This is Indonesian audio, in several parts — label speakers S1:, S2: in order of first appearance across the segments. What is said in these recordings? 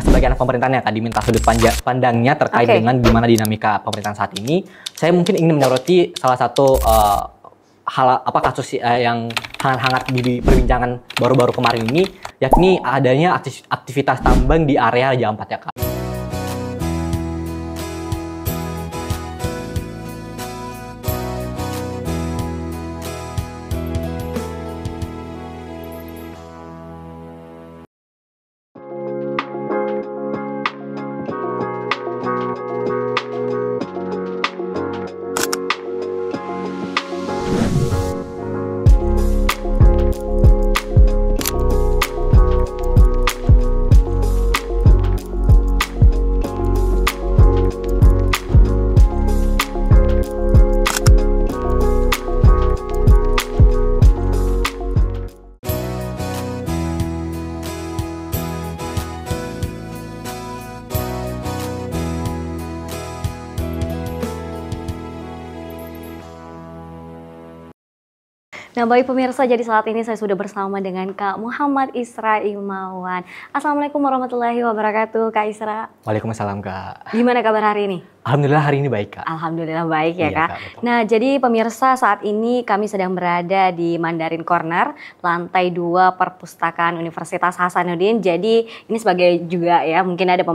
S1: sebagai anak pemerintahan ya Kak, diminta sudut pandangnya terkait dengan gimana dinamika pemerintahan saat ini. Saya mungkin ingin menyoroti salah satu kasus yang hangat-hangat di perbincangan baru-baru kemarin ini, yakni adanya aktivitas tambang di area Raja Ampat ya Kak.
S2: Nah, baik pemirsa, jadi saat ini saya sudah bersama dengan Kak Muhammad Isra Imawan. Assalamualaikum warahmatullahi wabarakatuh, Kak Isra.
S1: Waalaikumsalam, Kak.
S2: Gimana kabar hari ini?
S1: Alhamdulillah hari ini baik, Kak.
S2: Alhamdulillah baik ya,
S1: Iya,
S2: Kak.
S1: Kak,
S2: Nah, jadi pemirsa, saat ini kami sedang berada di Mandarin Corner, lantai 2 Perpustakaan Universitas Hasanuddin. Jadi ini sebagai juga ya, mungkin ada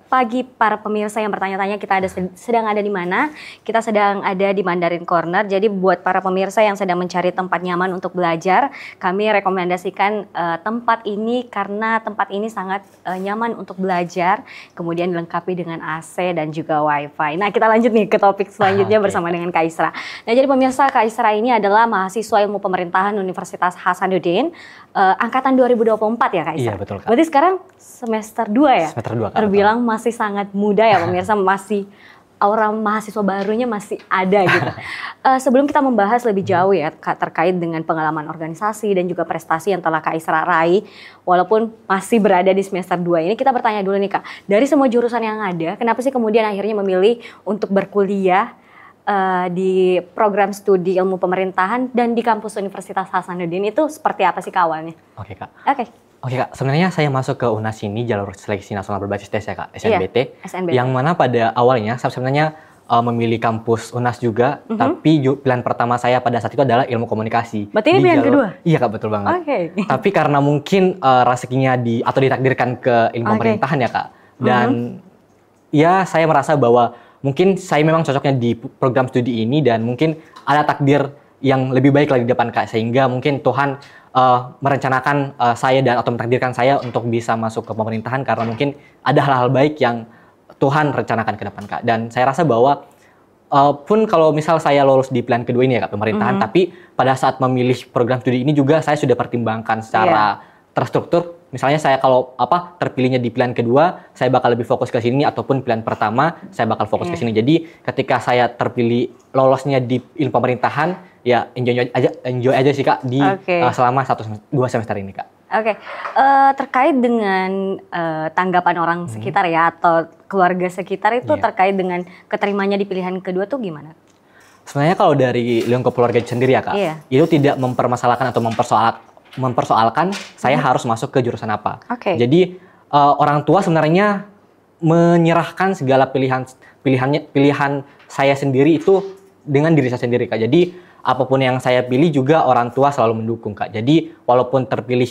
S2: pagi para pemirsa yang bertanya-tanya kita sedang ada di mana? Kita sedang ada di Mandarin Corner. Jadi buat para pemirsa yang sedang mencari tempat nyaman untuk belajar, kami rekomendasikan tempat ini karena tempat ini sangat nyaman untuk belajar, kemudian dilengkapi dengan AC dan juga WiFi. Nah, kita lanjut nih ke topik selanjutnya bersama dengan Kak Isra. Nah, jadi pemirsa, Kak Isra ini adalah mahasiswa Ilmu Pemerintahan Universitas Hasanuddin, angkatan 2024 ya Kak Isra?
S1: Iya, betul, Kak.
S2: Berarti sekarang semester 2 ya?
S1: Semester 2, Kak.
S2: Terbilang masih sangat muda ya pemirsa, masih aura mahasiswa barunya masih ada gitu. Sebelum kita membahas lebih jauh ya Kak, terkait dengan pengalaman organisasi dan juga prestasi yang telah Kak Isra raih, walaupun masih berada di semester 2 ini, kita bertanya dulu nih Kak, dari semua jurusan yang ada, kenapa sih kemudian akhirnya memilih untuk berkuliah di program studi ilmu pemerintahan dan di kampus Universitas Hasanuddin? Itu seperti apa sih Kak awalnya?
S1: Oke, Kak.
S2: Oke,
S1: Kak, sebenarnya saya masuk ke UNAS ini jalur seleksi nasional berbasis tes ya Kak, SNBT.
S2: Iya, SNBT.
S1: Yang mana pada awalnya saya sebenarnya memilih kampus UNAS juga, tapi pilihan pertama saya pada saat itu adalah ilmu komunikasi.
S2: Berarti ini pilihan kedua?
S1: Iya Kak, betul banget.
S2: Oke.
S1: Tapi karena mungkin rezekinya atau ditakdirkan ke ilmu pemerintahan ya Kak. Dan ya saya merasa bahwa mungkin saya memang cocoknya di program studi ini dan mungkin ada takdir yang lebih baik lagi di depan Kak. Sehingga mungkin Tuhan merencanakan saya atau mentakdirkan saya untuk bisa masuk ke pemerintahan karena mungkin ada hal-hal baik yang Tuhan rencanakan ke depan Kak. Dan saya rasa bahwa pun kalau misal saya lolos di pilihan kedua ini ya Kak, pemerintahan, tapi pada saat memilih program studi ini juga saya sudah pertimbangkan secara terstruktur. Misalnya saya kalau terpilihnya di pilihan kedua, saya bakal lebih fokus ke sini, ataupun pilihan pertama saya bakal fokus ke sini. Jadi ketika saya terpilih lolosnya di ilmu pemerintahan, ya enjoy aja sih Kak di selama 2 semester ini Kak.
S2: Oke. Terkait dengan tanggapan orang sekitar ya atau keluarga sekitar itu terkait dengan keterimanya di pilihan kedua tuh gimana?
S1: Sebenarnya kalau dari lingkup keluarga sendiri ya Kak, itu tidak mempermasalahkan atau mempersoalkan saya harus masuk ke jurusan apa. Jadi orang tua sebenarnya menyerahkan segala pilihan saya sendiri itu dengan diri saya sendiri Kak. Jadi apapun yang saya pilih juga orang tua selalu mendukung Kak. Jadi walaupun terpilih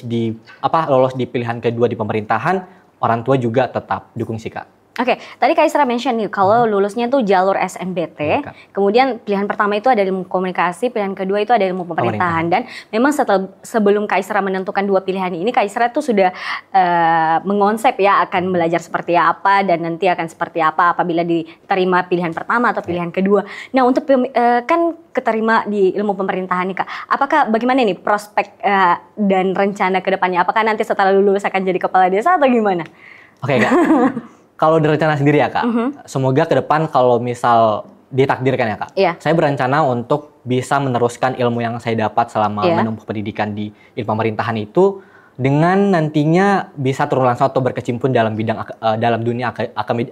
S1: lolos di pilihan kedua di pemerintahan, orang tua juga tetap dukung sih Kak.
S2: Oke, tadi Kak Isra mention nih kalau lulusnya tuh jalur SNBT, kemudian pilihan pertama itu ada ilmu komunikasi, pilihan kedua itu ada ilmu pemerintahan. Dan memang sebelum Kak Isra menentukan dua pilihan ini, Kak Isra tuh sudah mengonsep ya akan belajar seperti apa dan nanti akan seperti apa apabila diterima pilihan pertama atau pilihan kedua. Nah, untuk kan keterima di ilmu pemerintahan nih Kak, apakah bagaimana nih prospek dan rencana ke depannya? Apakah nanti setelah lulus akan jadi kepala desa atau gimana?
S1: Oke Kak. Kalau dari rencana sendiri ya Kak, semoga ke depan kalau misal ditakdirkan ya Kak, saya berencana untuk bisa meneruskan ilmu yang saya dapat selama menempuh pendidikan di ilmu pemerintahan itu dengan nantinya bisa turun langsung atau berkecimpung dalam bidang dalam dunia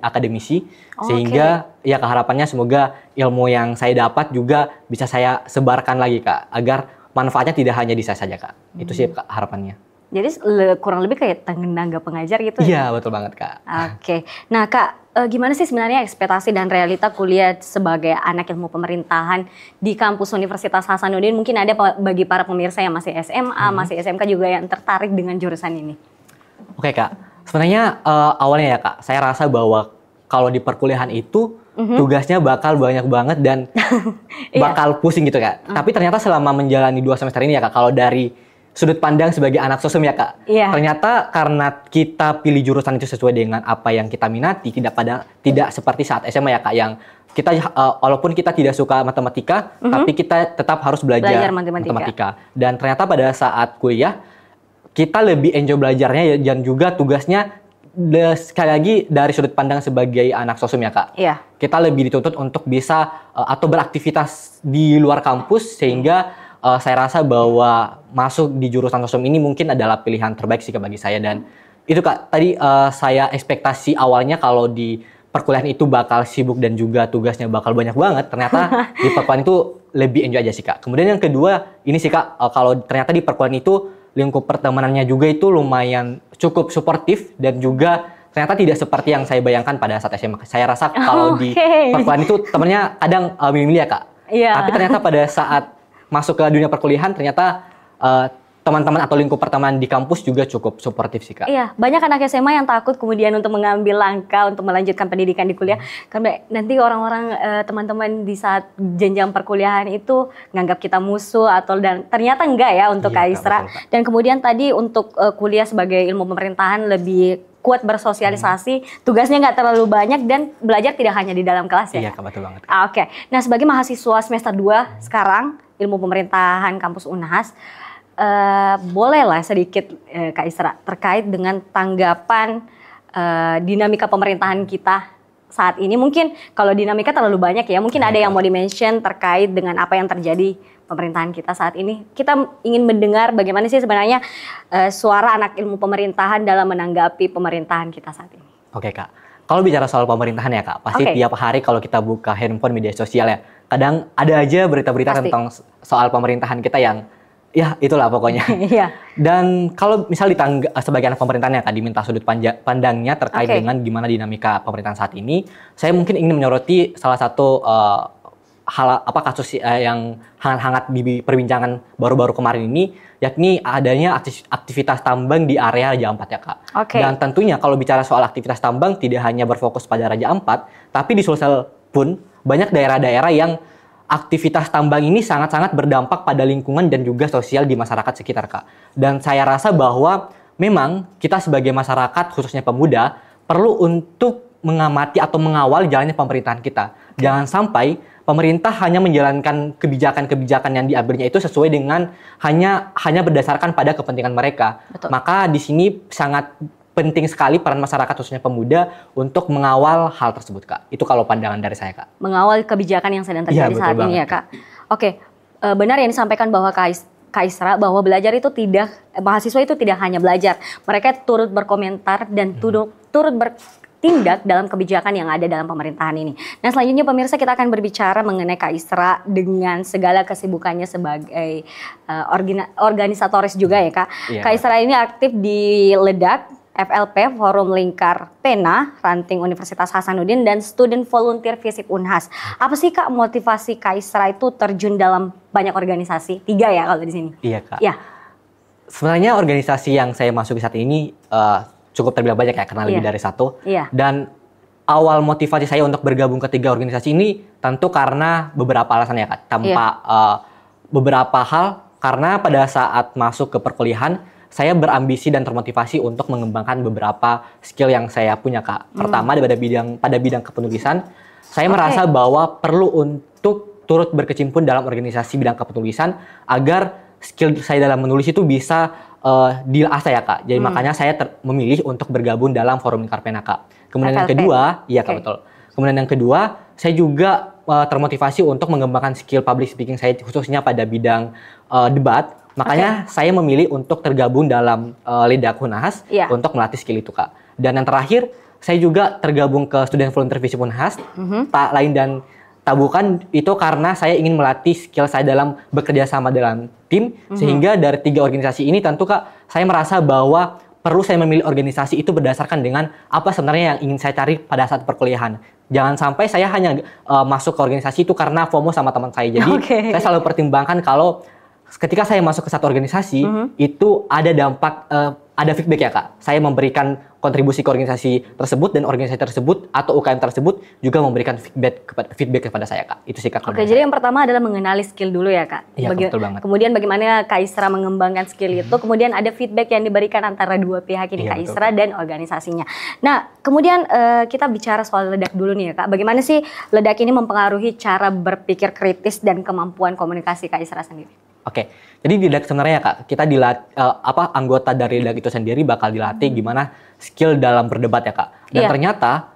S1: akademisi, sehingga ya keharapannya semoga ilmu yang saya dapat juga bisa saya sebarkan lagi Kak, agar manfaatnya tidak hanya di saya saja Kak. Itu sih Kak harapannya.
S2: Jadi kurang lebih kayak tenaga pengajar gitu
S1: ya? Iya, betul banget Kak.
S2: Oke. Nah Kak, gimana sih sebenarnya ekspektasi dan realita kuliah sebagai anak ilmu pemerintahan di kampus Universitas Hasanuddin? Mungkin ada bagi para pemirsa yang masih SMA, masih SMK juga yang tertarik dengan jurusan ini.
S1: Oke Kak, sebenarnya awalnya ya Kak, saya rasa bahwa kalau di perkuliahan itu tugasnya bakal banyak banget dan bakal pusing gitu Kak. Tapi ternyata selama menjalani 2 semester ini ya Kak, kalau dari sudut pandang sebagai anak sosum ya Kak, ternyata karena kita pilih jurusan itu sesuai dengan apa yang kita minati, tidak seperti saat SMA ya Kak, yang kita walaupun kita tidak suka matematika, tapi kita tetap harus belajar matematika. Dan ternyata pada saat kuliah kita lebih enjoy belajarnya dan juga tugasnya sekali lagi dari sudut pandang sebagai anak sosum ya Kak. Kita lebih dituntut untuk bisa atau beraktivitas di luar kampus sehingga saya rasa bahwa masuk di jurusan sosum ini mungkin adalah pilihan terbaik sih bagi saya. Dan itu Kak, tadi saya ekspektasi awalnya kalau di perkuliahan itu bakal sibuk dan juga tugasnya bakal banyak banget. Ternyata di perkuliahan itu lebih enjoy aja sih Kak. Kemudian yang kedua, ini sih Kak, kalau ternyata di perkuliahan itu lingkup pertemanannya juga itu lumayan cukup suportif dan juga ternyata tidak seperti yang saya bayangkan pada saat SMA. Saya rasa kalau di perkuliahan itu temennya kadang milih-milih ya Kak. Tapi ternyata pada saat masuk ke dunia perkuliahan ternyata teman-teman atau lingkup pertemanan di kampus juga cukup suportif sih Kak.
S2: Iya, banyak anak SMA yang takut kemudian untuk mengambil langkah untuk melanjutkan pendidikan di kuliah. Karena nanti orang-orang teman-teman di saat jenjang perkuliahan itu nganggap kita musuh dan ternyata enggak ya untuk Kak Isra. Dan kemudian tadi untuk kuliah sebagai ilmu pemerintahan lebih kuat bersosialisasi, tugasnya nggak terlalu banyak dan belajar tidak hanya di dalam kelas ya.
S1: Iya Kak, betul banget.
S2: Oke. Nah, sebagai mahasiswa semester 2 sekarang ilmu pemerintahan kampus Unhas, bolehlah sedikit Kak Isra terkait dengan tanggapan dinamika pemerintahan kita saat ini. Mungkin kalau dinamika terlalu banyak ya, mungkin ada yang mau di-mention terkait dengan apa yang terjadi pemerintahan kita saat ini. Kita ingin mendengar bagaimana sih sebenarnya suara anak ilmu pemerintahan dalam menanggapi pemerintahan kita saat ini.
S1: Oke Kak, kalau bicara soal pemerintahan ya Kak, pasti tiap hari kalau kita buka handphone media sosial ya, kadang ada aja berita-berita tentang soal pemerintahan kita yang ya itulah pokoknya. Dan kalau misal sebagai anak pemerintahan ya Kak, diminta sudut pandangnya terkait dengan gimana dinamika pemerintahan saat ini, saya mungkin ingin menyoroti salah satu kasus yang hangat-hangat di perbincangan baru-baru kemarin ini, yakni adanya aktivitas tambang di area Raja Ampat ya Kak. Dan tentunya kalau bicara soal aktivitas tambang tidak hanya berfokus pada Raja Ampat, tapi di Sulsel pun banyak daerah-daerah yang aktivitas tambang ini sangat-sangat berdampak pada lingkungan dan juga sosial di masyarakat sekitar Kak. Dan saya rasa bahwa memang kita sebagai masyarakat khususnya pemuda perlu untuk mengamati atau mengawal jalannya pemerintahan kita. Jangan sampai pemerintah hanya menjalankan kebijakan-kebijakan yang diambilnya itu sesuai dengan hanya berdasarkan pada kepentingan mereka. Maka di sini sangat penting sekali peran masyarakat khususnya pemuda untuk mengawal hal tersebut Kak. Itu kalau pandangan dari saya Kak.
S2: Mengawal kebijakan yang sedang terjadi saat ini ya Kak. Oke, benar yang disampaikan bahwa Kak Isra bahwa belajar itu mahasiswa itu tidak hanya belajar. Mereka turut berkomentar dan turut bertindak dalam kebijakan yang ada dalam pemerintahan ini. Nah selanjutnya pemirsa kita akan berbicara mengenai Kak Isra dengan segala kesibukannya sebagai organisatoris juga ya Kak. Kak Isra ini aktif di LEDAK, FLP, Forum Lingkar Pena, Ranting Universitas Hasanuddin, dan Student Volunteer Visip Unhas. Apa sih Kak motivasi Kak Isra itu terjun dalam banyak organisasi? 3 ya kalau di sini? Iya Kak.
S1: Sebenarnya organisasi yang saya masuki saat ini cukup terbilang banyak ya, karena lebih dari 1. Dan awal motivasi saya untuk bergabung ke 3 organisasi ini tentu karena beberapa alasan ya Kak. Tanpa beberapa hal, karena pada saat masuk ke perkuliahan, saya berambisi dan termotivasi untuk mengembangkan beberapa skill yang saya punya Kak. Pertama pada bidang kepenulisan, saya merasa bahwa perlu untuk turut berkecimpung dalam organisasi bidang kepenulisan agar skill saya dalam menulis itu bisa diasah ya Kak. Jadi makanya saya memilih untuk bergabung dalam Forum Lingkar Pena Kak. Kemudian yang kedua, Kak betul. Kemudian yang kedua, saya juga termotivasi untuk mengembangkan skill public speaking saya khususnya pada bidang debat. Makanya saya memilih untuk tergabung dalam LEDAK Unhas untuk melatih skill itu Kak. Dan yang terakhir, saya juga tergabung ke Student Volunteer Visip Unhas, tak lain dan tabungkan itu karena saya ingin melatih skill saya dalam bekerja sama dalam tim, sehingga dari 3 organisasi ini tentu Kak, saya merasa bahwa perlu saya memilih organisasi itu berdasarkan dengan apa sebenarnya yang ingin saya cari pada saat perkuliahan. Jangan sampai saya hanya masuk ke organisasi itu karena FOMO sama teman saya. Jadi saya selalu pertimbangkan kalau ketika saya masuk ke satu organisasi, itu ada dampak, ada feedback ya Kak. Saya memberikan kontribusi ke organisasi tersebut dan organisasi tersebut atau UKM tersebut juga memberikan feedback kepada saya Kak. Itu sih Kak.
S2: Oke, jadi yang pertama adalah mengenali skill dulu ya Kak.
S1: Iya, betul banget.
S2: Kemudian bagaimana Kak Isra mengembangkan skill itu, kemudian ada feedback yang diberikan antara dua pihak ini, Kak Isra dan organisasinya. Nah, kemudian kita bicara soal ledak dulu nih ya Kak. Bagaimana sih ledak ini mempengaruhi cara berpikir kritis dan kemampuan komunikasi Kak Isra sendiri?
S1: Oke, jadi di LEDAK sebenarnya Kak, kita anggota dari LEDAK itu sendiri bakal dilatih gimana skill dalam berdebat ya Kak. Dan ternyata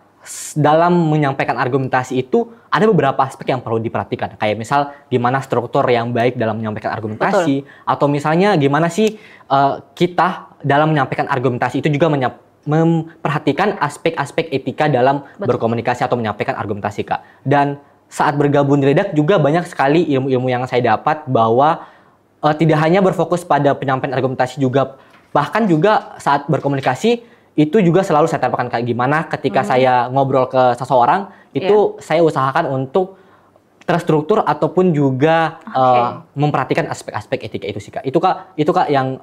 S1: dalam menyampaikan argumentasi itu ada beberapa aspek yang perlu diperhatikan. Kayak misal gimana struktur yang baik dalam menyampaikan argumentasi, atau misalnya gimana sih kita dalam menyampaikan argumentasi itu juga memperhatikan aspek-aspek etika dalam berkomunikasi atau menyampaikan argumentasi Kak. Dan saat bergabung di LEDAK juga banyak sekali ilmu-ilmu yang saya dapat bahwa tidak hanya berfokus pada penyampaian argumentasi juga, bahkan juga saat berkomunikasi itu juga selalu saya terapkan kayak gimana ketika saya ngobrol ke seseorang itu saya usahakan untuk terstruktur ataupun juga memperhatikan aspek-aspek etika itu sih Kak. Itu Kak yang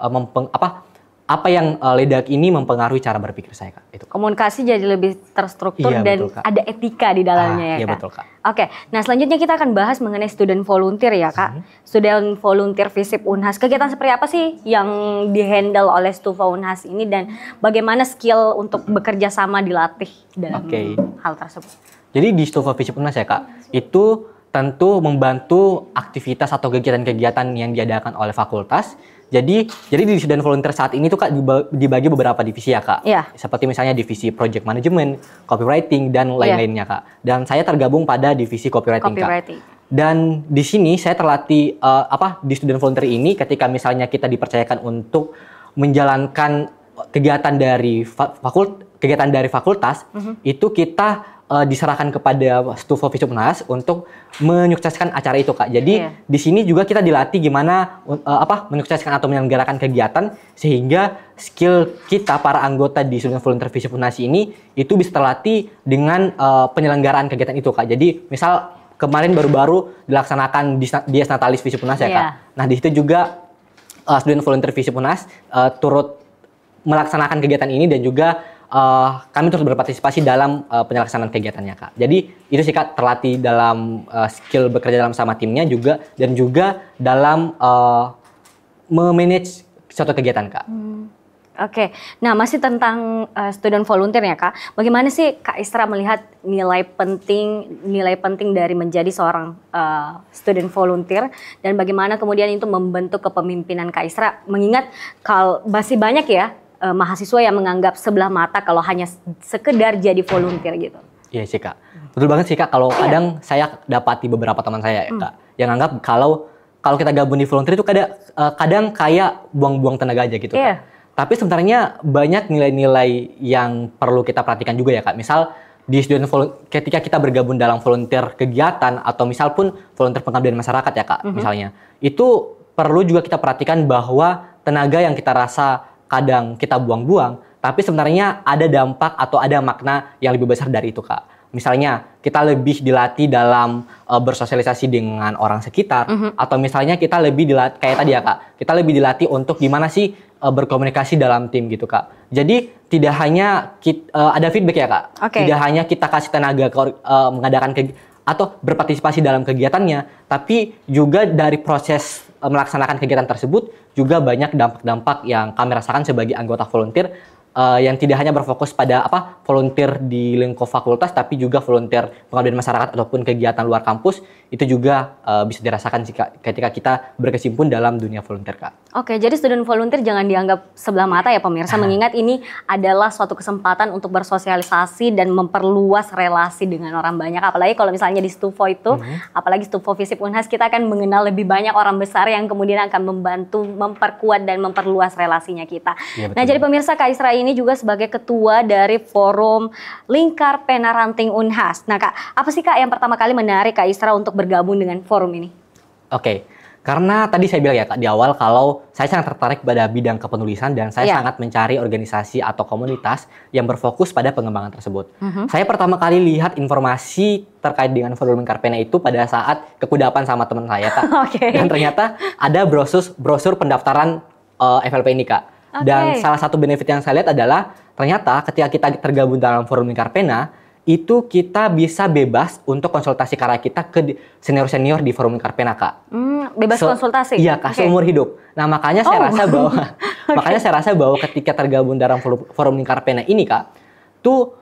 S1: apa yang LEDAK ini mempengaruhi cara berpikir saya Kak. Itu.
S2: Komunikasi jadi lebih terstruktur dan betul, ada etika di dalamnya ya Kak.
S1: Iya betul Kak.
S2: Oke, nah selanjutnya kita akan bahas mengenai student volunteer ya Kak. Student volunteer FISIP Unhas. Kegiatan seperti apa sih yang dihandle oleh Stufa Unhas ini dan bagaimana skill untuk bekerja sama dilatih dalam hal tersebut? Jadi
S1: di Stufa FISIP Unhas ya Kak, itu tentu membantu aktivitas atau kegiatan-kegiatan yang diadakan oleh fakultas. Jadi di student volunteer saat ini tuh Kak dibagi beberapa divisi ya Kak. Seperti misalnya divisi project management, copywriting dan lain-lainnya Kak. Dan saya tergabung pada divisi copywriting Kak. Dan di sini saya terlatih di student volunteer ini ketika misalnya kita dipercayakan untuk menjalankan kegiatan dari fakultas, itu kita diserahkan kepada Stufa FISIP Unhas untuk menyukseskan acara itu Kak. Jadi di sini juga kita dilatih gimana menyukseskan atau menyelenggarakan kegiatan sehingga skill kita para anggota di student volunteer FISIP Unhas ini itu bisa terlatih dengan penyelenggaraan kegiatan itu Kak. Jadi misal kemarin baru-baru dilaksanakan Dies Natalis FISIP Unhas ya Kak. Nah di situ juga student volunteer FISIP Unhas turut melaksanakan kegiatan ini dan juga kami terus berpartisipasi dalam penyelenggaraan kegiatannya Kak. Jadi itu sih Kak terlatih dalam skill bekerja dalam sama timnya juga dan juga dalam memanage suatu kegiatan Kak.
S2: Oke, nah masih tentang student volunteer ya Kak. Bagaimana sih Kak Isra melihat nilai penting dari menjadi seorang student volunteer dan bagaimana kemudian itu membentuk kepemimpinan Kak Isra? Mengingat kalau masih banyak ya mahasiswa yang menganggap sebelah mata kalau hanya sekedar jadi volunteer gitu.
S1: Iya sih Kak, betul banget sih Kak. Kalau kadang saya dapati beberapa teman saya ya Kak, yang anggap kalau kita gabung di volunteer itu kadang kayak buang-buang tenaga aja gitu Kak. Tapi sebenarnya banyak nilai-nilai yang perlu kita perhatikan juga ya Kak. Misal di student ketika kita bergabung dalam volunteer kegiatan atau misal pun volunteer pengabdian masyarakat ya Kak, misalnya itu perlu juga kita perhatikan bahwa tenaga yang kita rasa kadang kita buang-buang, tapi sebenarnya ada dampak atau ada makna yang lebih besar dari itu Kak. Misalnya kita lebih dilatih dalam bersosialisasi dengan orang sekitar, atau misalnya kita lebih dilatih kayak tadi ya Kak, kita lebih dilatih untuk gimana sih berkomunikasi dalam tim gitu Kak. Jadi tidak hanya ada feedback ya Kak, tidak hanya kita kasih tenaga mengadakan atau berpartisipasi dalam kegiatannya, tapi juga dari proses melaksanakan kegiatan tersebut juga banyak dampak-dampak yang kami rasakan sebagai anggota volunteer yang tidak hanya berfokus pada volunteer di lingkup fakultas, tapi juga volunteer pengabdian masyarakat ataupun kegiatan luar kampus itu juga bisa dirasakan ketika kita berkecimpung dalam dunia volunteer Kak.
S2: Oke, jadi student volunteer jangan dianggap sebelah mata ya pemirsa, mengingat ini adalah suatu kesempatan untuk bersosialisasi dan memperluas relasi dengan orang banyak. Apalagi kalau misalnya di Stufo itu, apalagi Stufo Visip Unhas, kita akan mengenal lebih banyak orang besar yang kemudian akan membantu memperkuat dan memperluas relasinya kita.
S1: Ya,
S2: nah, jadi pemirsa, Kak Isra ini juga sebagai ketua dari Forum Lingkar Pena Ranting Unhas. Nah Kak, apa sih Kak yang pertama kali menarik Kak Isra untuk bergabung dengan forum ini?
S1: Oke. Karena tadi saya bilang ya Kak di awal kalau saya sangat tertarik pada bidang kepenulisan dan saya sangat mencari organisasi atau komunitas yang berfokus pada pengembangan tersebut. Saya pertama kali lihat informasi terkait dengan Forum Lingkar Pena itu pada saat kekudapan sama teman saya Kak. Dan ternyata ada brosur pendaftaran FLP ini Kak. Dan salah satu benefit yang saya lihat adalah ternyata ketika kita tergabung dalam Forum Lingkar Pena, itu kita bisa bebas untuk konsultasi karya kita ke senior-senior di Forum Lingkar Pena Kak.
S2: Bebas konsultasi?
S1: Iya Kak, seumur hidup. Nah makanya saya rasa bahwa makanya saya rasa bahwa ketika tergabung dalam Forum Lingkar Pena ini Kak, tuh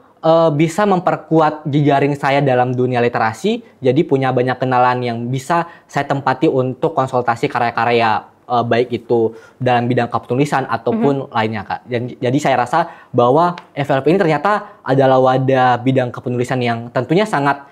S1: bisa memperkuat jejaring saya dalam dunia literasi, jadi punya banyak kenalan yang bisa saya tempati untuk konsultasi karya-karya baik itu dalam bidang kepenulisan ataupun lainnya Kak. Jadi saya rasa bahwa FLP ini ternyata adalah wadah bidang kepenulisan yang tentunya sangat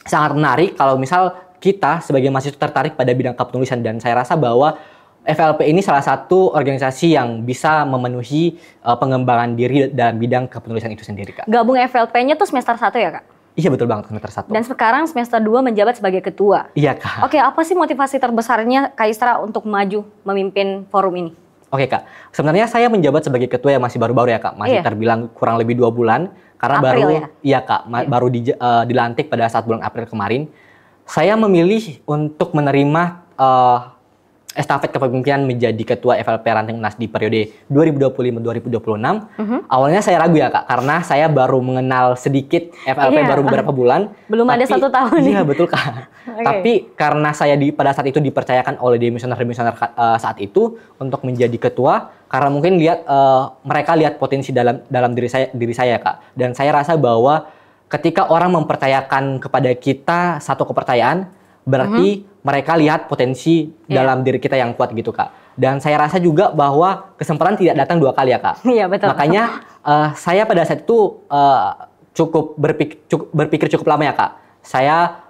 S1: sangat menarik kalau misal kita sebagai mahasiswa tertarik pada bidang kepenulisan, dan saya rasa bahwa FLP ini salah satu organisasi yang bisa memenuhi pengembangan diri dalam bidang kepenulisan itu sendiri Kak.
S2: Gabung FLP-nya tuh semester 1 ya Kak?
S1: Iya betul banget, semester 1.
S2: Dan sekarang semester 2 menjabat sebagai ketua.
S1: Iya Kak.
S2: Oke, apa sih motivasi terbesarnya Kak Isra untuk maju memimpin forum ini?
S1: Oke Kak, sebenarnya saya menjabat sebagai ketua yang masih baru-baru ya Kak, masih terbilang kurang lebih 2 bulan. Karena baru dilantik pada saat bulan April kemarin. Saya memilih untuk menerima estafet kepemimpinan menjadi ketua FLP Ranting Unhas di periode 2025-2026. Awalnya saya ragu ya Kak, karena saya baru mengenal sedikit FLP baru beberapa bulan.
S2: Belum ada 1 tahun.
S1: Iya betul Kak. Tapi karena saya pada saat itu dipercayakan oleh demisioner saat itu untuk menjadi ketua, karena mungkin mereka lihat potensi dalam diri saya Kak. Dan saya rasa bahwa ketika orang mempercayakan kepada kita satu kepercayaan, berarti mereka lihat potensi dalam diri kita yang kuat gitu Kak. Dan saya rasa juga bahwa kesempatan tidak datang 2 kali ya Kak.
S2: Iya betul.
S1: Makanya saya pada saat itu cukup berpikir cukup lama ya Kak. Saya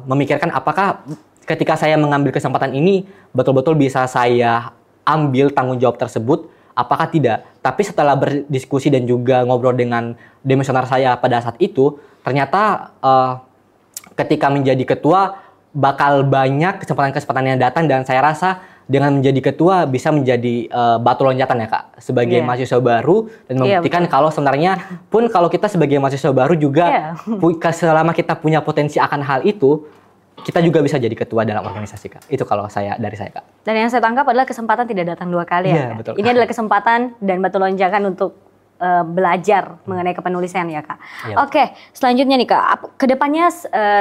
S1: memikirkan apakah ketika saya mengambil kesempatan ini betul-betul bisa saya ambil tanggung jawab tersebut, apakah tidak. Tapi setelah berdiskusi dan juga ngobrol dengan demisioner saya pada saat itu, ternyata ketika menjadi ketua bakal banyak kesempatan-kesempatan yang datang, dan saya rasa dengan menjadi ketua bisa menjadi batu loncatan ya Kak sebagai mahasiswa baru, dan membuktikan kalau sebenarnya pun kalau kita sebagai mahasiswa baru juga selama kita punya potensi akan hal itu, kita juga bisa jadi ketua dalam organisasi Kak. Itu kalau dari saya Kak.
S2: Dan yang saya tangkap adalah kesempatan tidak datang 2 kali ya Kak.
S1: Betul.
S2: Ini adalah kesempatan dan batu lonjakan untuk belajar mengenai kepenulisan ya Kak. Oke, selanjutnya nih Kak, kedepannya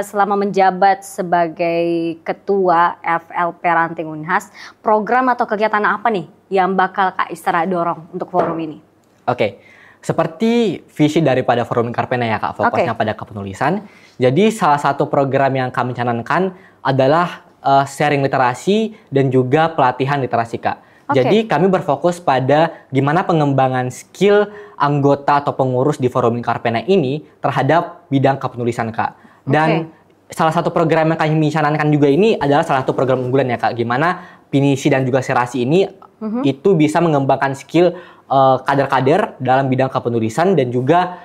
S2: selama menjabat sebagai ketua FLP Ranting Unhas, program atau kegiatan apa nih yang bakal Kak Isra dorong untuk forum ini?
S1: Oke, seperti visi daripada Forum Lingkar Pena ya Kak, fokusnya pada kepenulisan. Jadi salah satu program yang kami canangkan adalah sharing literasi dan juga pelatihan literasi Kak. Jadi kami berfokus pada gimana pengembangan skill anggota atau pengurus di Forum Lingkar Pena ini terhadap bidang kepenulisan Kak. Dan salah satu program yang kami canangkan juga ini adalah salah satu program unggulan ya Kak. Gimana Pinisi dan juga Serasi ini itu bisa mengembangkan skill kader-kader dalam bidang kepenulisan, dan juga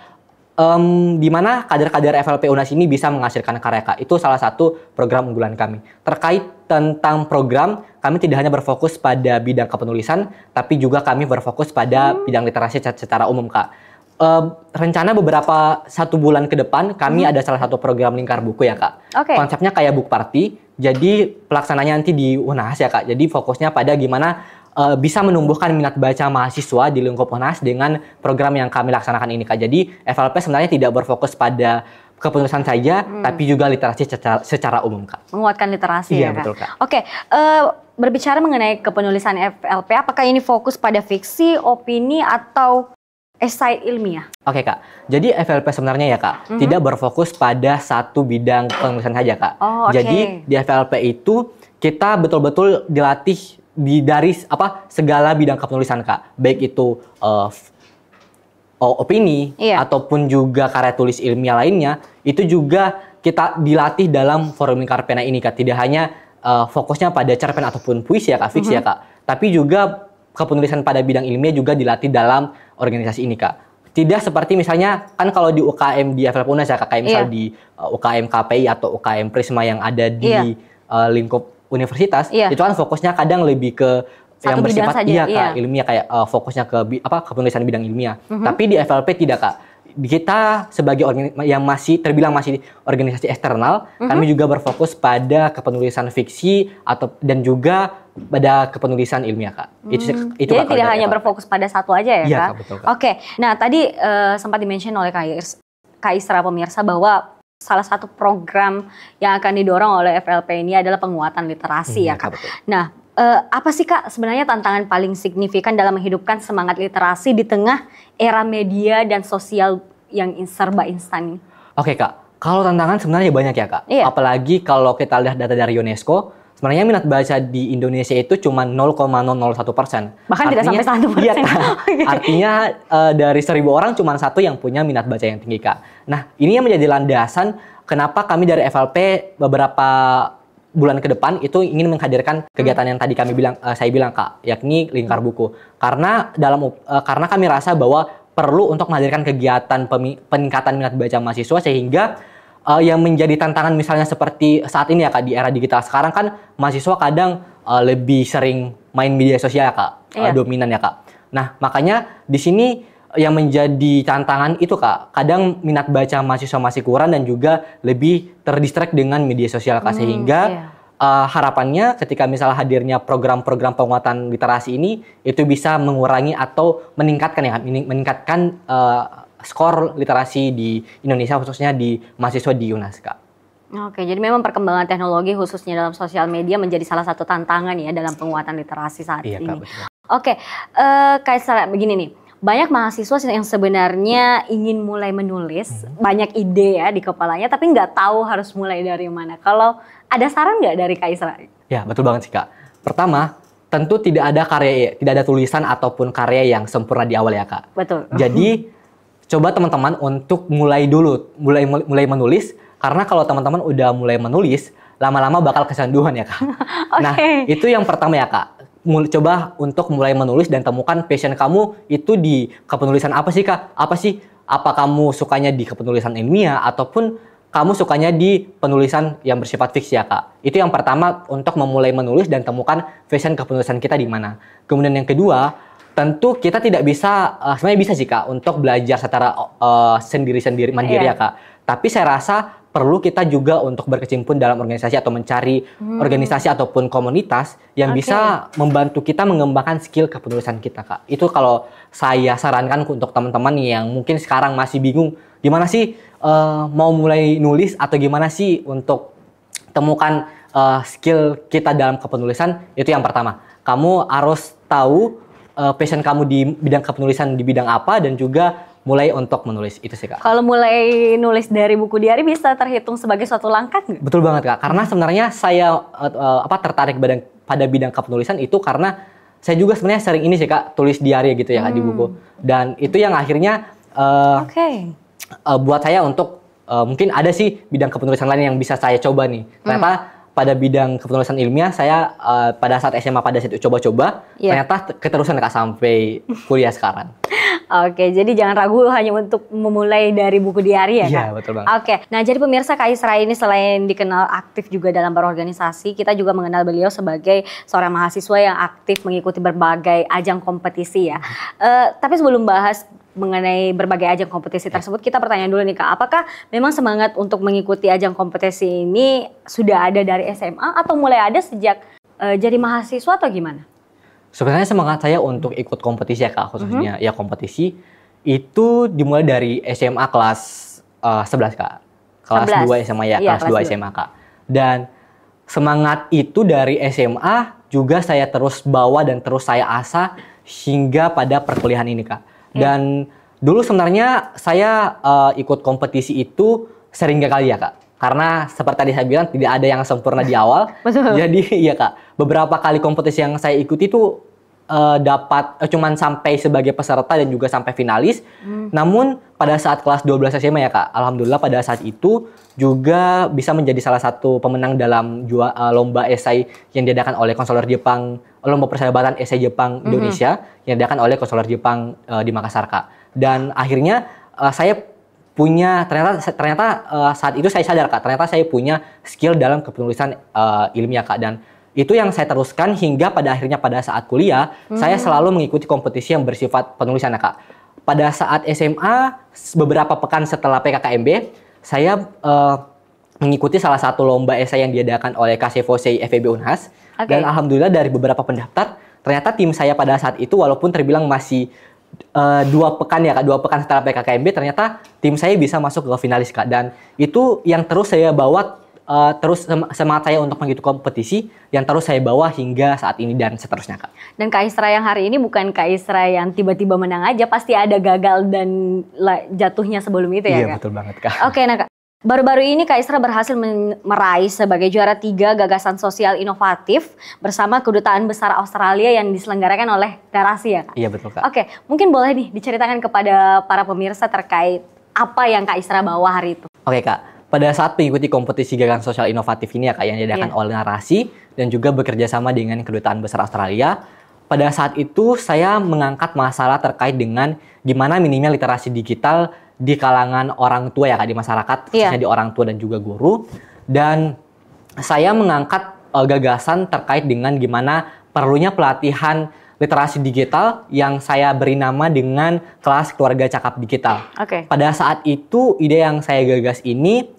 S1: di mana kader-kader FLP Unhas ini bisa menghasilkan karya Kak. Itu salah satu program unggulan kami. Terkait tentang program, kami tidak hanya berfokus pada bidang kepenulisan, tapi juga kami berfokus pada bidang literasi secara umum Kak. Rencana beberapa 1 bulan ke depan kami ada salah satu program lingkar buku ya Kak. Konsepnya kayak book party. Jadi pelaksananya nanti di Unhas ya Kak. Jadi fokusnya pada gimana bisa menumbuhkan minat baca mahasiswa di lingkup Unhas dengan program yang kami laksanakan ini Kak. Jadi FLP sebenarnya tidak berfokus pada kepenulisan saja, tapi juga literasi secara umum Kak.
S2: Menguatkan literasi ya Kak.
S1: Betul Kak.
S2: Oke, berbicara mengenai kepenulisan FLP, apakah ini fokus pada fiksi, opini, atau esai ilmiah? Oke
S1: Kak, jadi FLP sebenarnya ya Kak, tidak berfokus pada satu bidang penulisan saja Kak. Jadi di FLP itu kita betul-betul dilatih dari segala bidang kepenulisan Kak. Baik itu opini ataupun juga karya tulis ilmiah lainnya, itu juga kita dilatih dalam forum lingkar pena ini Kak. Tidak hanya fokusnya pada cerpen ataupun puisi ya Kak, fiksi ya Kak, tapi juga kepenulisan pada bidang ilmiah juga dilatih dalam organisasi ini Kak. Tidak seperti misalnya kan kalau di UKM di FLP UNAS ya Kak, kayak misal di UKM KPI atau UKM Prisma yang ada di lingkup universitas, itu kan fokusnya kadang lebih ke
S2: satu
S1: yang bersifat
S2: Kak,
S1: ilmiah, kayak fokusnya ke kepenulisan bidang ilmiah. Tapi di FLP tidak Kak. Kita sebagai yang terbilang masih organisasi eksternal, kami juga berfokus pada kepenulisan fiksi dan juga pada kepenulisan ilmiah Kak. Itu
S2: jadi tidak hanya berfokus pada satu aja ya Kak?
S1: Betul, Kak.
S2: Oke, nah tadi sempat di-mention oleh Kak Isra pemirsa bahwa salah satu program yang akan didorong oleh FLP ini adalah penguatan literasi ya Kak.
S1: Betul.
S2: Nah, apa sih Kak sebenarnya tantangan paling signifikan dalam menghidupkan semangat literasi di tengah era media dan sosial yang serba instan ini?
S1: Oke Kak, kalau tantangan sebenarnya banyak ya Kak. Apalagi kalau kita lihat data dari UNESCO, sebenarnya minat baca di Indonesia itu cuma 0,001%.
S2: Bahkan tidak sampai 1%.
S1: Iya Kak. Artinya dari 1.000 orang cuma 1 yang punya minat baca yang tinggi Kak. Nah ini yang menjadi landasan kenapa kami dari FLP beberapa bulan ke depan itu ingin menghadirkan kegiatan yang tadi saya bilang Kak, yakni lingkar buku. Karena kami rasa bahwa perlu untuk menghadirkan kegiatan peningkatan minat baca mahasiswa sehingga yang menjadi tantangan misalnya seperti saat ini ya Kak, di era digital sekarang kan mahasiswa kadang lebih sering main media sosial ya Kak, dominan ya Kak. Nah makanya di sini yang menjadi tantangan itu Kak, kadang minat baca mahasiswa masih kurang dan juga lebih terdistract dengan media sosial Kak, sehingga harapannya ketika misalnya hadirnya program-program penguatan literasi ini itu bisa mengurangi atau meningkatkan skor literasi di Indonesia khususnya di mahasiswa di UNAS Kak.
S2: Oke, jadi memang perkembangan teknologi khususnya dalam sosial media menjadi salah satu tantangan ya dalam penguatan literasi saat ini. Kak, betul. Oke, Kak Isra, begini nih. Banyak mahasiswa yang sebenarnya ingin mulai menulis, banyak ide ya di kepalanya, tapi nggak tahu harus mulai dari mana. Kalau ada saran nggak dari Kak Isra?
S1: Ya, betul banget sih Kak. Pertama, tentu tidak ada tulisan ataupun karya yang sempurna di awal ya Kak.
S2: Betul.
S1: Jadi, coba teman-teman untuk mulai menulis, karena kalau teman-teman udah mulai menulis, lama-lama bakal kecanduan ya Kak. Nah, itu yang pertama ya Kak. Coba untuk mulai menulis dan temukan passion kamu itu di kepenulisan apa sih Kak? Apa kamu sukanya di kepenulisan ilmiah ataupun kamu sukanya di penulisan yang bersifat fiksi ya Kak? Itu yang pertama untuk memulai menulis dan temukan passion kepenulisan kita di mana. Kemudian yang kedua, tentu kita tidak bisa, sebenarnya bisa sih Kak untuk belajar secara mandiri ya Kak. Tapi saya rasa perlu kita juga untuk berkecimpung dalam organisasi atau mencari organisasi ataupun komunitas yang bisa membantu kita mengembangkan skill kepenulisan kita Kak. Itu kalau saya sarankan untuk teman-teman yang mungkin sekarang masih bingung gimana sih mau mulai nulis atau gimana sih untuk temukan skill kita dalam kepenulisan. Itu yang pertama, kamu harus tahu passion kamu di bidang kepenulisan di bidang apa dan juga mulai untuk menulis. Itu sih Kak.
S2: Kalau mulai nulis dari buku diari bisa terhitung sebagai suatu langkah nggak?
S1: Betul banget Kak, karena sebenarnya saya tertarik pada bidang kepenulisan itu karena saya juga sebenarnya sering ini sih Kak, tulis diari gitu ya Kak di buku. Dan itu yang akhirnya buat saya untuk mungkin ada sih bidang kepenulisan lain yang bisa saya coba nih. Ternyata pada bidang kepenulisan ilmiah saya pada saat SMA pada saat itu coba-coba, ternyata keterusan Kak sampai kuliah sekarang.
S2: Oke, jadi jangan ragu hanya untuk memulai dari buku diari ya Kak?
S1: Iya, betul banget.
S2: Oke, nah jadi pemirsa, Kak Isra ini selain dikenal aktif juga dalam berorganisasi, kita juga mengenal beliau sebagai seorang mahasiswa yang aktif mengikuti berbagai ajang kompetisi ya. Tapi sebelum bahas mengenai berbagai ajang kompetisi tersebut, kita bertanya dulu nih Kak, apakah memang semangat untuk mengikuti ajang kompetisi ini sudah ada dari SMA atau mulai ada sejak jadi mahasiswa atau gimana?
S1: Sebenarnya semangat saya untuk ikut kompetisi ya Kak, khususnya ya kompetisi itu dimulai dari SMA kelas 11 Kak. Kelas 2 SMA ya, kelas 2 SMA Kak. Dan semangat itu dari SMA juga saya terus bawa dan terus saya asah hingga pada perkuliahan ini Kak. Dan dulu sebenarnya saya ikut kompetisi itu sering kali ya Kak. Karena seperti tadi saya bilang tidak ada yang sempurna di awal.
S2: Betul.
S1: Jadi iya Kak, beberapa kali kompetisi yang saya ikuti itu dapat cuman sampai sebagai peserta dan juga sampai finalis. Namun pada saat kelas 12 SMA ya Kak, alhamdulillah pada saat itu juga bisa menjadi salah satu pemenang dalam lomba esai yang diadakan oleh konselor Jepang, lomba persahabatan esai Jepang Indonesia yang diadakan oleh konselor Jepang di Makassar Kak. Dan akhirnya saya punya ternyata saat itu saya sadar Kak, ternyata saya punya skill dalam kepenulisan ilmiah Kak, dan itu yang saya teruskan hingga pada akhirnya pada saat kuliah saya selalu mengikuti kompetisi yang bersifat penulisan Kak. Pada saat SMA beberapa pekan setelah PKKMB saya mengikuti salah satu lomba esai yang diadakan oleh KCVOSEI FEB Unhas. Dan alhamdulillah dari beberapa pendaftar ternyata tim saya pada saat itu walaupun terbilang masih 2 pekan ya Kak, 2 pekan setelah PKKMB ternyata tim saya bisa masuk ke finalis Kak, dan itu yang terus saya bawa terus semangat saya untuk mengikuti kompetisi yang terus saya bawa hingga saat ini dan seterusnya Kak.
S2: Dan Kak Isra yang hari ini bukan Kak Isra yang tiba-tiba menang aja, pasti ada gagal dan jatuhnya sebelum itu ya Kak?
S1: Iya betul banget Kak.
S2: Oke, nah Kak, baru-baru ini Kak Isra berhasil meraih sebagai juara 3 gagasan sosial inovatif bersama Kedutaan Besar Australia yang diselenggarakan oleh Narasi ya Kak?
S1: Iya betul Kak.
S2: Oke, mungkin boleh nih diceritakan kepada para pemirsa terkait apa yang Kak Isra bawa hari itu.
S1: Oke Kak, pada saat mengikuti kompetisi gagasan sosial inovatif ini ya Kak yang diadakan oleh Narasi dan juga bekerja sama dengan Kedutaan Besar Australia, pada saat itu saya mengangkat masalah terkait dengan gimana minimnya literasi digital di kalangan orang tua ya Kak, di masyarakat, khususnya di orang tua dan juga guru. Dan saya mengangkat gagasan terkait dengan gimana perlunya pelatihan literasi digital yang saya beri nama dengan kelas keluarga cakap digital. Pada saat itu ide yang saya gagas ini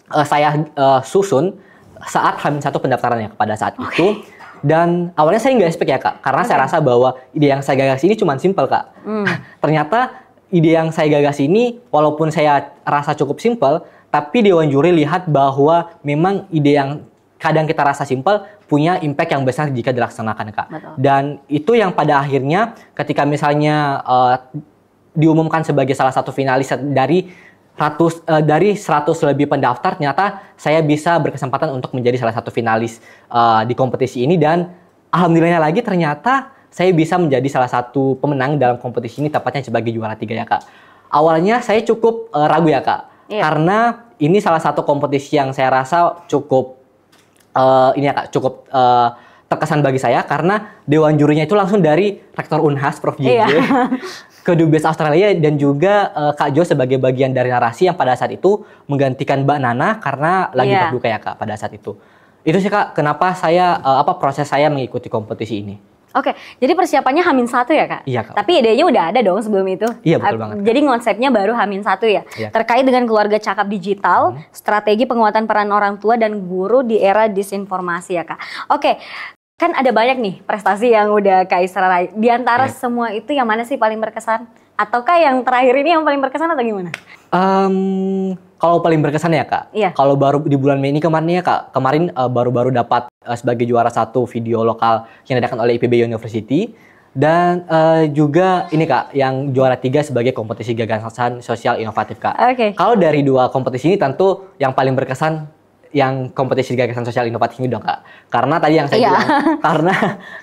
S1: saya susun saat H-1 pendaftarannya pada saat itu. Dan awalnya saya nggak expect ya Kak, karena saya rasa bahwa ide yang saya gagas ini cuma simpel Kak. Ternyata ide yang saya gagas ini walaupun saya rasa cukup simpel, tapi Dewan Juri lihat bahwa memang ide yang kadang kita rasa simpel punya impact yang besar jika dilaksanakan Kak. Dan itu yang pada akhirnya ketika misalnya diumumkan sebagai salah satu finalis dari 100 lebih pendaftar, ternyata saya bisa berkesempatan untuk menjadi salah satu finalis di kompetisi ini, dan alhamdulillahnya lagi ternyata saya bisa menjadi salah satu pemenang dalam kompetisi ini, tepatnya sebagai juara 3 ya Kak. Awalnya saya cukup ragu ya Kak, karena ini salah satu kompetisi yang saya rasa cukup ini ya Kak, cukup terkesan bagi saya karena dewan jurinya itu langsung dari Rektor Unhas Prof JJ, Kedubes Australia, dan juga Kak Jo sebagai bagian dari Narasi yang pada saat itu menggantikan Mbak Nana karena lagi berduka ya Kak pada saat itu. Itu sih Kak kenapa saya proses saya mengikuti kompetisi ini.
S2: Oke, jadi persiapannya H-1 ya Kak?
S1: Iya Kak.
S2: Tapi idenya udah ada dong sebelum itu?
S1: Iya betul banget Kak.
S2: Jadi konsepnya baru H-1 ya?
S1: Iya.
S2: Terkait dengan keluarga cakap digital, strategi penguatan peran orang tua dan guru di era disinformasi ya Kak. Oke, kan ada banyak nih prestasi yang udah Kak Isra raih. Di antara semua itu yang mana sih paling berkesan? Ataukah yang terakhir ini yang paling berkesan atau gimana?
S1: Kalau paling berkesan ya Kak, kalau baru di bulan Mei ini kemarin ya Kak, baru-baru dapat sebagai juara 1 video lokal yang diadakan oleh IPB University, dan juga ini Kak, yang juara 3 sebagai kompetisi gagasan sosial inovatif Kak. Kalau dari 2 kompetisi ini tentu yang paling berkesan yang kompetisi gagasan sosial inovatif ini dong Kak. Karena tadi yang saya bilang, karena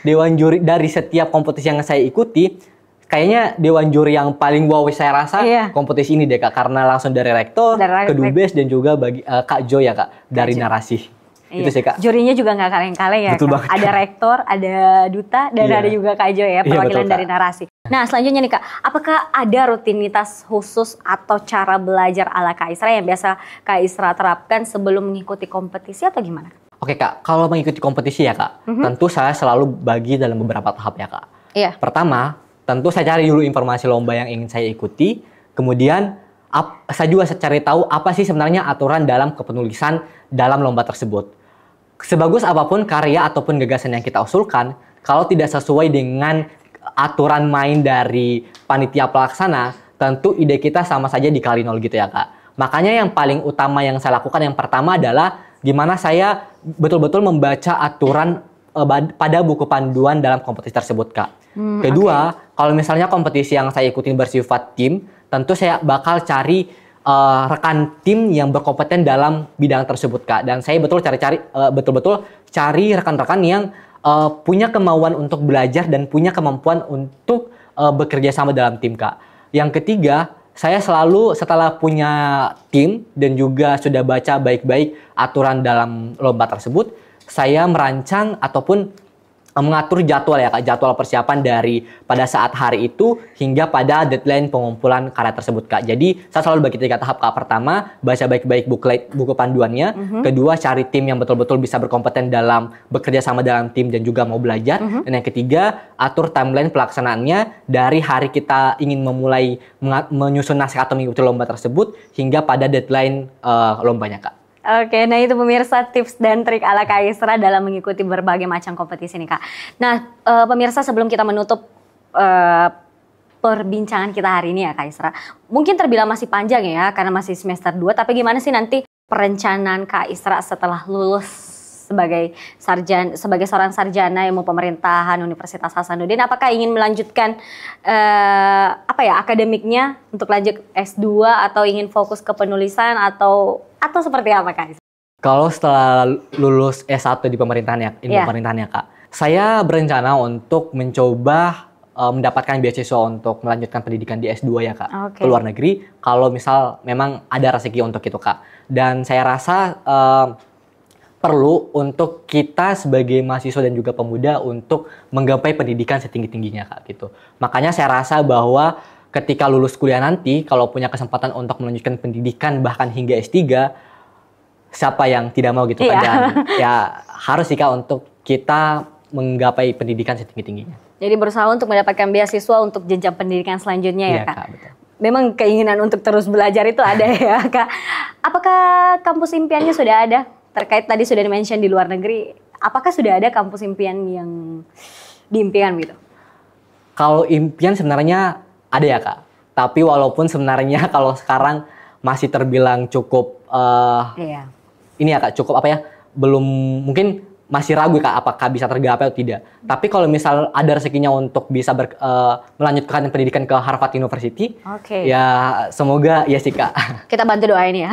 S1: dewan juri dari setiap kompetisi yang saya ikuti, kayaknya dewan juri yang paling wow saya rasa kompetisi ini deh Kak, karena langsung dari Rektor, Kedubes, dan juga Kak Jo ya Kak, dari Narasi. Itu sih Kak.
S2: Jurinya juga nggak kaleng-kaleng ya
S1: Betul
S2: Kak.
S1: banget,
S2: ada
S1: Kak.
S2: Rektor, ada Duta, dan ada juga Kak Jo ya, perwakilan dari Narasi. Nah selanjutnya nih Kak, apakah ada rutinitas khusus atau cara belajar ala Kak Isra yang biasa Kak Isra terapkan sebelum mengikuti kompetisi atau gimana?
S1: Oke Kak, kalau mengikuti kompetisi ya Kak, tentu saya selalu bagi dalam beberapa tahap ya Kak. Pertama, tentu saya cari dulu informasi lomba yang ingin saya ikuti. Kemudian saya juga cari tahu apa sih sebenarnya aturan dalam kepenulisan dalam lomba tersebut. Sebagus apapun karya ataupun gagasan yang kita usulkan, kalau tidak sesuai dengan aturan main dari panitia pelaksana, tentu ide kita sama saja dikali nol gitu ya Kak. Makanya yang paling utama yang saya lakukan yang pertama adalah gimana saya betul-betul membaca aturan pada buku panduan dalam kompetisi tersebut Kak. Kedua, kalau misalnya kompetisi yang saya ikutin bersifat tim, tentu saya bakal cari rekan tim yang berkompeten dalam bidang tersebut Kak. Dan saya betul-betul cari rekan-rekan yang punya kemauan untuk belajar dan punya kemampuan untuk bekerja sama dalam tim Kak. Yang ketiga, saya selalu setelah punya tim dan juga sudah baca baik-baik aturan dalam lomba tersebut, saya merancang ataupun mengatur jadwal ya Kak, jadwal persiapan dari pada saat hari itu hingga pada deadline pengumpulan karya tersebut Kak. Jadi saya selalu bagi 3 tahap Kak. Pertama, baca baik-baik buku panduannya. Kedua, cari tim yang betul-betul bisa berkompeten dalam bekerja sama dalam tim dan juga mau belajar. Dan yang ketiga, atur timeline pelaksanaannya dari hari kita ingin memulai menyusun naskah atau mengikuti lomba tersebut hingga pada deadline lombanya Kak.
S2: Oke, nah itu pemirsa tips dan trik ala Kak Isra dalam mengikuti berbagai macam kompetisi nih Kak. Nah, pemirsa sebelum kita menutup perbincangan kita hari ini ya Kak Isra, mungkin terbilang masih panjang ya karena masih semester 2, tapi gimana sih nanti perencanaan Kak Isra setelah lulus sebagai seorang sarjana ilmu pemerintahan Universitas Hasanuddin? Apakah ingin melanjutkan akademiknya untuk lanjut S2 atau ingin fokus ke penulisan atau seperti apa Kak?
S1: Kalau setelah lulus S1 di pemerintahan pemerintahan ya Kak, saya berencana untuk mencoba mendapatkan beasiswa untuk melanjutkan pendidikan di S2 ya Kak, ke luar negeri kalau misal memang ada rezeki untuk itu Kak. Dan saya rasa perlu untuk kita sebagai mahasiswa dan juga pemuda untuk menggapai pendidikan setinggi-tingginya Kak gitu. Makanya saya rasa bahwa ketika lulus kuliah nanti, kalau punya kesempatan untuk melanjutkan pendidikan bahkan hingga S3, siapa yang tidak mau gitu kan? Dan ya harus sih Kak untuk kita menggapai pendidikan setinggi-tingginya. Jadi
S2: berusaha untuk mendapatkan beasiswa untuk jenjang pendidikan selanjutnya ya Kak?
S1: Betul.
S2: Memang keinginan untuk terus belajar itu ada ya Kak. Apakah kampus impiannya sudah ada? Terkait tadi sudah di-mention di luar negeri, apakah sudah ada kampus impian yang diimpikan gitu?
S1: Kalau impian sebenarnya ada ya Kak. Tapi walaupun sebenarnya kalau sekarang masih terbilang cukup ini ya Kak, cukup belum mungkin masih ragu Kak apakah bisa tergapai atau tidak. Tapi kalau misal ada rezekinya untuk bisa melanjutkan pendidikan ke Harvard University, ya semoga ya sih Kak.
S2: Kita bantu doain ya.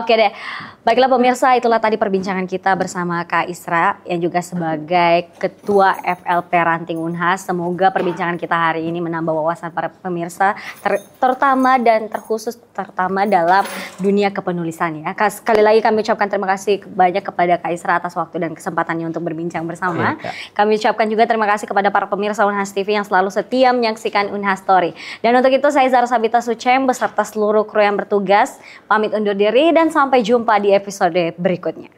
S2: Oke deh. Baiklah pemirsa, itulah tadi perbincangan kita bersama Kak Isra yang juga sebagai Ketua FLP Ranting Unhas. Semoga perbincangan kita hari ini menambah wawasan para pemirsa, terutama dan terkhusus dalam dunia kepenulisan ya. Sekali lagi kami ucapkan terima kasih banyak kepada Kak Isra atas waktu dan kesempatannya untuk berbincang bersama. Kami ucapkan juga terima kasih kepada para pemirsa Unhas TV yang selalu setia menyaksikan Unhas Story. Dan untuk itu saya Zara Sabita Sucem beserta seluruh kru yang bertugas pamit undur diri dan sampai jumpa di episode berikutnya.